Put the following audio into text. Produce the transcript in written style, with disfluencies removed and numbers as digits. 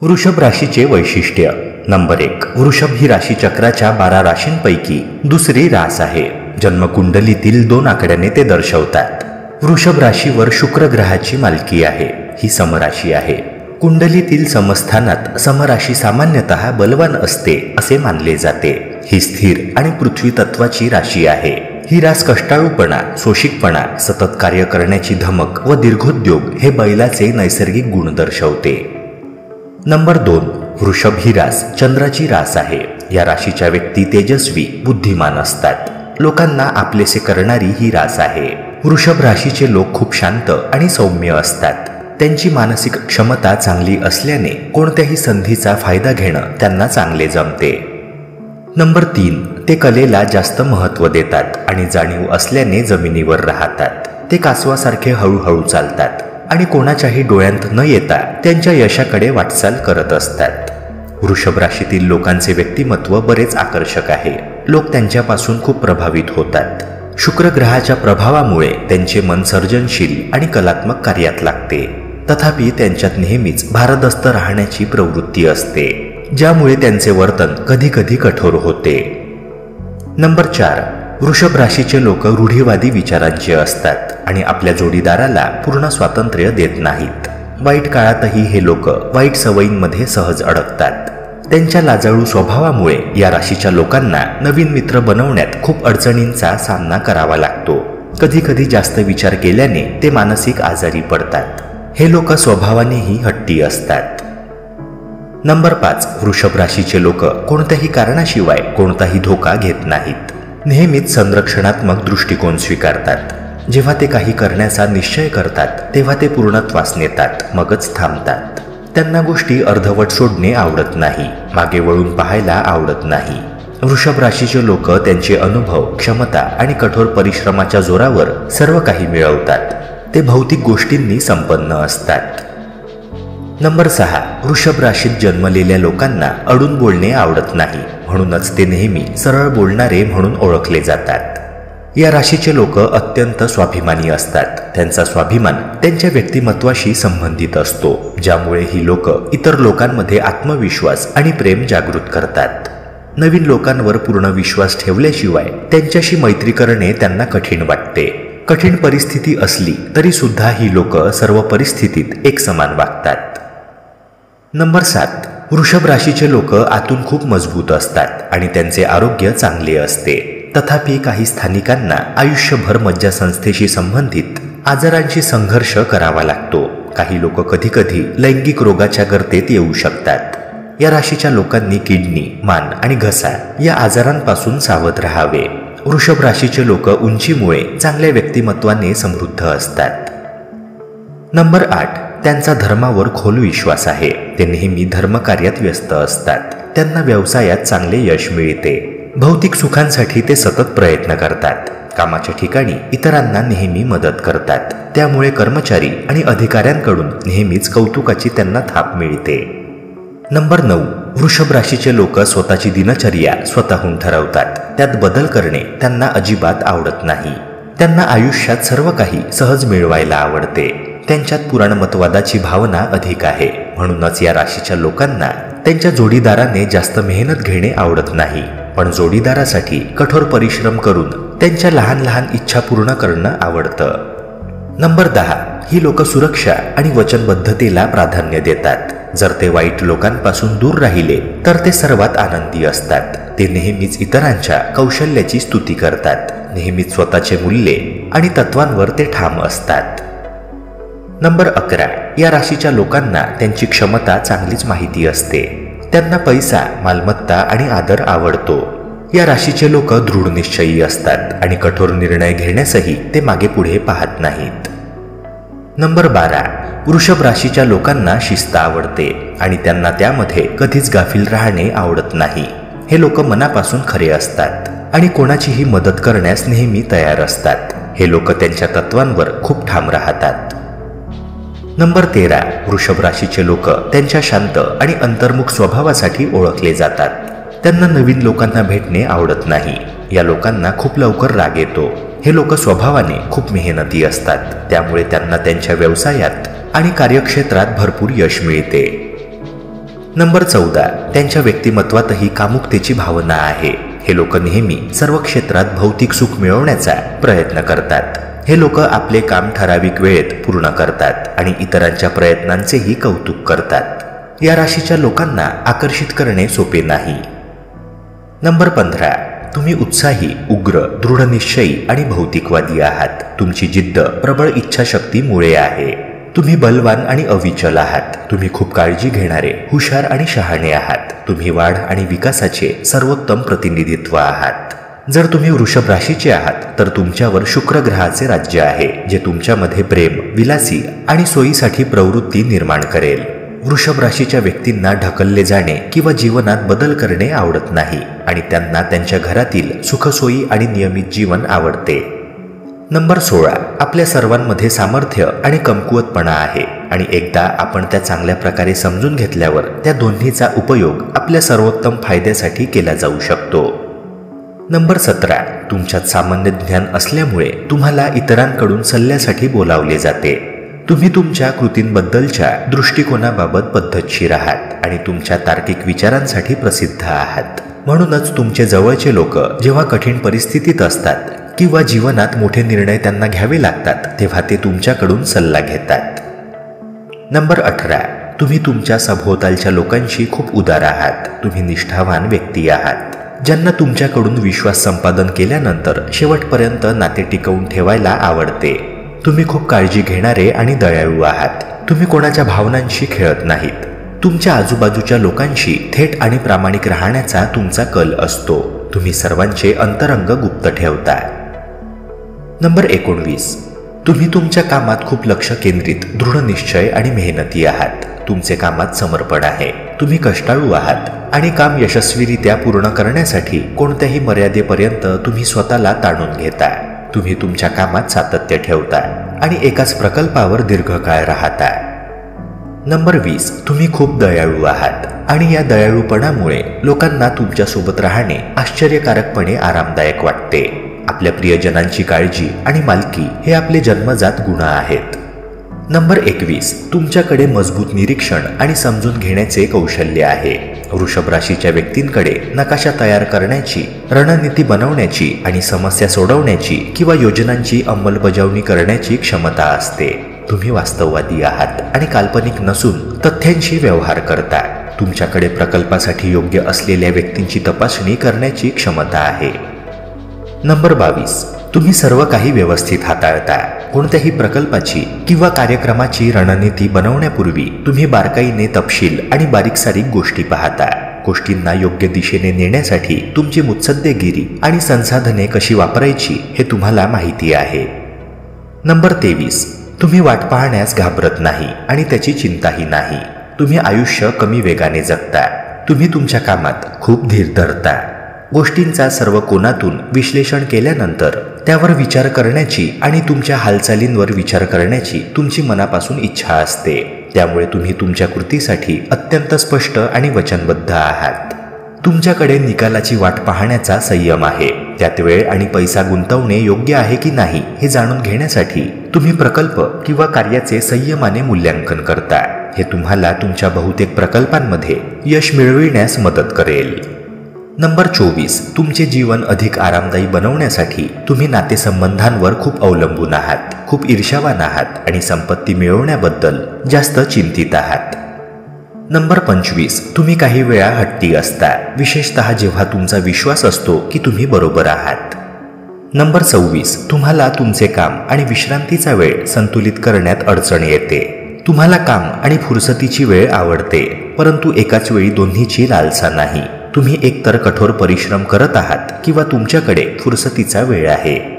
वृषभ राशीचे वैशिष्ट्य नंबर 1. वृषभ ही राशी चक्राच्या 12 राशींपैकी दुसरी रास आहे. जन्मकुंडलीतील 2 आकड्याने ते दर्शवतात. वृषभ राशीवर शुक्र ग्रहाची मालकी आहे. ही समराशी आहे. कुंडलीतील समस्थानात समराशी सामान्यतः बलवान असते असे मानले जाते. ही स्थिर आणि पृथ्वी तत्वाची राशी आहे. ही रास कष्टाळूपणा, सोशिकपणा, सतत कार्य करण्याची धमक व दीर्घोद्योग हे बैलाचे नैसर्गिक गुण दर्शवते. नंबर 2. वृषभ ही रास चंद्राची रास आहे. या राशीच्या व्यक्ती तेजस्वी, बुद्धिमान असतात. लोकांना आपलेसे करणारी ही रास आहे. वृषभ राशीचे लोक खूप शांत आणि सौम्य असतात. त्यांची मानसिक क्षमता चांगली असल्याने कोणत्याही संधीचा फायदा घेणं त्यांना चांगले जमते. नंबर 3. ते कलेला जास्त महत्त्व देतात आणि जाणीव असल्याने जमिनीवर राहतात. ते कासवासारखे हळूहळू चालतात आणि कोणाच्याही डोळ्यांत न येता त्यांच्या यशाकडे वाटचाल करत असतात. वृषभ राशीतील लोकांचे व्यक्तिमत्व बरेच आकर्षक आहे. लोक त्यांच्यापासून खूप प्रभावित होतात. शुक्र ग्रहाच्या प्रभावामुळे त्यांचे मन सर्जनशील आणि कलात्मक कार्यात लागते. तथापि त्यांच्यात नेहमीच भारदस्त राहण्याची प्रवृत्ती असते, ज्यामुळे त्यांचे वर्तन कधीकधी कठोर होते. नंबर 4. वृषभ राशीचे लोक रूढीवादी विचारांचे असतात आणि आपल्या जोडीदाराला पूर्ण स्वातंत्र्य देत नाहीत. वाईट काळातही हे लोक वाईट सवयींमध्ये सहज अडकतात. त्यांच्या लाजाळू स्वभावामुळे या राशीच्या लोकांना नवीन मित्र बनवण्यात खूप अडचणींचा सामना करावा लागतो. कधीकधी जास्त विचार केल्याने ते मानसिक आजारी पडतात. हे लोक स्वभावानेही हट्टी असतात. नंबर 5. वृषभ राशीचे लोक कोणत्याही कारणाशिवाय कोणताही धोका घेत नाहीत. नेहमीच संरक्षणात्मक दृष्टिकोन स्वीकारतात. जेव्हा ते काही करण्याचा निश्चय करतात तेव्हा ते पूर्णत्वास नेतात, मगच थांबतात. त्यांना गोष्टी अर्धवट सोडणे आवडत नाही, मागे वळून पाहायला आवडत नाही. वृषभ राशीचे लोक त्यांचे अनुभव, क्षमता आणि कठोर परिश्रमाच्या जोरावर सर्व काही मिळवतात. ते भौतिक गोष्टींनी संपन्न असतात. नंबर 6. वृषभ राशीत जन्मलेल्या लोकांना अडून बोलणे आवडत नाही, म्हणूनच ते नेहमी सरळ बोलणारे म्हणून ओळखले जातात. या राशीचे लोक अत्यंत स्वाभिमानी असतात. त्यांचा स्वाभिमान त्यांच्या व्यक्तिमत्वाशी संबंधित असतो, ज्यामुळे ही लोक इतर लोकांमध्ये आत्मविश्वास आणि प्रेम जागृत करतात. नवीन लोकांवर पूर्ण विश्वास ठेवल्याशिवाय त्यांच्याशी मैत्री करणे त्यांना कठीण वाटते. कठीण परिस्थिती असली तरी सुद्धा ही लोक सर्व परिस्थितीत एकसमान वागतात. नंबर 7. वृषभ राशीचे लोक आतून खूप मजबूत असतात आणि त्यांचे आरोग्य चांगले असते. तथापि काही स्थानिकांना आयुष्यभर मज्जासंस्थेशी संबंधित आजारांशी संघर्ष करावा लागतो. काही लोक कधीकधी लैंगिक रोगाच्या गर्तेत येऊ शकतात. या राशीच्या लोकांनी किडनी, मान आणि घसा या आजारांपासून सावध राहावे. वृषभ राशीचे लोक उंचीमुळे चांगल्या व्यक्तिमत्वाने समृद्ध असतात. नंबर 8. त्यांचा धर्मावर खोल विश्वास आहे. ते नेहमी धर्मकार्यात व्यस्त असतात. त्यांना व्यवसायात चांगले यश मिळते. भौतिक सुखांसाठी ते सतत प्रयत्न करतात. कामाच्या ठिकाणी इतरांना नेहमी मदत करतात. त्यामुळे कर्मचारी आणि अधिकाऱ्यांकडून नेहमीच कौतुकाची त्यांना थाप मिळते. नंबर 9. वृषभ राशीचे लोक स्वतःची दिनचर्या स्वतःहून ठरवतात. त्यात बदल करणे त्यांना अजिबात आवडत नाही. त्यांना आयुष्यात सर्व काही सहज मिळवायला आवडते. त्यांच्यात पुराणमतवादाची भावना अधिक आहे. म्हणूनच या राशीच्या लोकांना त्यांच्या जोडीदाराने जास्त मेहनत घेणे आवडत नाही, पण जोडीदारासाठी कठोर परिश्रम करून त्यांच्या लहान लहान इच्छा पूर्ण करणं आवडतं. नंबर 10. ही लोक सुरक्षा आणि वचनबद्धतेला प्राधान्य देतात. जर ते वाईट लोकांपासून दूर राहिले तर ते सर्वात आनंदी असतात. ते नेहमीच इतरांच्या कौशल्याची स्तुती करतात. नेहमीच स्वतःचे मूल्ये आणि तत्वांवर ते ठाम असतात. नंबर 11. या राशीच्या लोकांना त्यांची क्षमता चांगलीच माहिती असते. त्यांना पैसा, मालमत्ता आणि आदर आवडतो. या राशीचे लोक दृढ निश्चयी असतात आणि कठोर निर्णय घेण्यासही ते मागे पुढे पाहत नाहीत. नंबर 12. वृषभ राशीच्या लोकांना शिस्त आवडते आणि त्यांना त्यामध्ये कधीच गाफील राहणे आवडत नाही. हे लोक मनापासून खरे असतात आणि कोणाचीही मदत करण्यास नेहमी तयार असतात. हे लोक त्यांच्या तत्वांवर खूप ठाम राहतात. नंबर 13. वृषभ राशीचे लोक त्यांच्या शांत आणि अंतर्मुख स्वभावासाठी ओळखले जातात. त्यांना नवीन लोकांना भेटणे आवडत नाही. या लोकांना खूप लवकर राग येतो. हे लोक स्वभावाने खूप मेहनती असतात. त्यामुळे त्यांना त्यांच्या व्यवसायात आणि कार्यक्षेत्रात भरपूर यश मिळते. नंबर 14, त्यांच्या व्यक्तिमत्वातही कामुकतेची भावना आहे. हे लोक नेहमी सर्व क्षेत्रात भौतिक सुख मिळवण्याचा प्रयत्न करतात. हे लोक आपले काम ठराविक वेळेत पूर्ण करतात आणि इतरांच्या प्रयत्नांचेही कौतुक करतात. या राशीच्या लोकांना आकर्षित करणे सोपे नाही. नंबर 15, तुम्ही उत्साही, उग्र, दृढनिश्चयी आणि भौतिकवादी आहात. तुमची जिद्द प्रबळ इच्छाशक्तीमुळे आहे. तुम्ही बलवान आणि अविचल आहात. तुम्ही खूप काळजी घेणारे, हुशार आणि शहाणे आहात. तुम्ही वाढ आणि विकासाचे सर्वोत्तम प्रतिनिधित्व आहात. जर तुम्ही वृषभ राशीचे आहात तर तुमच्यावर शुक्र ग्रहाचे राज्य आहे, जे तुमच्यामध्ये प्रेम, विलासी आणि सोयीसाठी प्रवृत्ती निर्माण करेल. वृषभ राशीच्या व्यक्तींना ढकलले जाणे किंवा जीवनात बदल करणे आवडत नाही आणि त्यांना त्यांच्या घरातील सुखसोयी आणि नियमित जीवन आवडते. नंबर 16, आपल्या सर्वांमध्ये सामर्थ्य आणि कमकुवतपणा आहे आणि एकदा आपण त्या चांगल्या प्रकारे समजून घेतल्यावर त्या दोन्हीचा उपयोग आपल्या सर्वोत्तम फायद्यासाठी केला जाऊ शकतो. नंबर 17, तुमच्यात सामान्य ज्ञान असल्यामुळे तुम्हाला इतरांकडून सल्ल्यासाठी बोलावले जाते. तुम्ही तुमच्या कृतींबद्दलच्या दृष्टिकोनाबाबत पद्धतशीर आहात आणि तुमच्या तार्किक विचारांसाठी प्रसिद्ध आहात. म्हणूनच तुमचे जवळचे लोक जेव्हा कठीण परिस्थितीत असतात किंवा जीवनात मोठे निर्णय त्यांना घ्यावे लागतात तेव्हा ते तुमच्याकडून सल्ला घेतात. नंबर 18, तुम्ही तुमच्या सभोवतालच्या लोकांशी खूप उदार आहात. तुम्ही निष्ठावान व्यक्ती आहात, ज्यांना तुमच्याकडून विश्वास संपादन केल्यानंतर शेवटपर्यंत नाते टिकवून ठेवायला आवडते. तुम्ही खूप काळजी घेणारे आणि दयाळू आहात. तुम्ही कोणाच्या भावनांशी खेळत नाहीत. तुमच्या आजूबाजूच्या लोकांशी थेट आणि प्रामाणिक राहण्याचा तुमचा कल असतो. तुम्ही सर्वांचे अंतरंग गुप्त ठेवता. नंबर 19, तुम्ही तुमच्या कामात खूप लक्ष केंद्रित, दृढनिश्चय आणि मेहनती आहात. तुमचे कामात समर्पण आहे. तुम्ही कष्टाळू आहात आणि काम यशस्वीरित्या पूर्ण करण्यासाठी कोणत्याही मर्यादेपर्यंत तुम्ही स्वतःला ताणून घेता. तुम्ही तुमच्या कामात सातत्य ठेवता आणि एकाच प्रकल्पावर दीर्घकाळ राहता. नंबर 20, तुम्ही खूप दयाळू आहात आणि या दयाळूपणामुळे लोकांना तुमच्यासोबत राहणे आश्चर्यकारकपणे आरामदायक वाटते. आपल्या प्रियजनांची काळजी आणि मालकी हे आपले जन्मजात गुण आहेत. नंबर 21, तुमच्याकडे मजबूत निरीक्षण आणि समजून घेण्याचे कौशल्य आहे. वृषभ राशीच्या व्यक्तींकडे नकाशा तयार करण्याची, रणनीती बनवण्याची आणि समस्या सोडवण्याची किंवा योजनांची अंमलबजावणी करण्याची क्षमता असते. तुम्ही वास्तववादी आहात आणि काल्पनिक नसून तथ्यांशी व्यवहार करता. तुमच्याकडे प्रकल्पासाठी योग्य असलेल्या व्यक्तींची तपासणी करण्याची क्षमता आहे. नंबर 22, तुम्ही सर्व काही व्यवस्थित हाताळता. कोणत्याही प्रकल्पाची किंवा कार्यक्रमाची रणनीती बनवण्यापूर्वी तुम्ही बारकाईने तपशील आणि बारीकसारीक गोष्टी पाहता. गोष्टींना योग्य दिशेने नेण्यासाठी तुमची मुत्सद्देगिरी आणि संसाधने कशी वापरायची हे तुम्हाला माहिती आहे. नंबर 23, तुम्ही वाट पाहण्यास घाबरत नाही आणि त्याची चिंताही नाही. तुम्ही आयुष्य कमी वेगाने जगता. तुम्ही तुमच्या कामात खूप धीर धरता. गोष्टींचा सर्व कोनातून विश्लेषण केल्यानंतर त्यावर विचार करण्याची आणि तुमच्या हालचालींवर विचार करण्याची तुमची मनापासून इच्छा असते. त्यामुळे तुम्ही तुमच्या कृतीसाठी अत्यंत स्पष्ट आणि वचनबद्ध आहात. तुमच्याकडे निकालाची वाट पाहण्याचा संयम आहे. त्यात वेळ आणि पैसा गुंतवणे योग्य आहे की नाही हे जाणून घेण्यासाठी तुम्ही प्रकल्प किंवा कार्याचे संयमाने मूल्यांकन करता. हे तुम्हाला तुमच्या बहुतेक प्रकल्पांमध्ये यश मिळविण्यास मदत करेल. नंबर 24, तुमचे जीवन अधिक आरामदायी बनवण्यासाठी तुम्ही नातेसंबंधांवर खूप अवलंबून आहात. खूप ईर्ष्यावान आहात आणि संपत्ती मिळवण्याबद्दल जास्त चिंतित आहात. नंबर 25, तुम्ही काही वेळा हट्टी असता, विशेषतः जेव्हा तुमचा विश्वास असतो की तुम्ही बरोबर आहात. नंबर 26, तुम्हाला तुमचे काम आणि विश्रांतीचा वेळ संतुलित करण्यात अडचण येते. तुम्हाला काम आणि फुरसतीची वेळ आवडते, परंतु एकाच वेळी दोन्हीची लालसा नाही. तुम्ही एकतर कठोर परिश्रम करत आहात किंवा तुमच्याकडे फुरसतीचा वेळ आहे.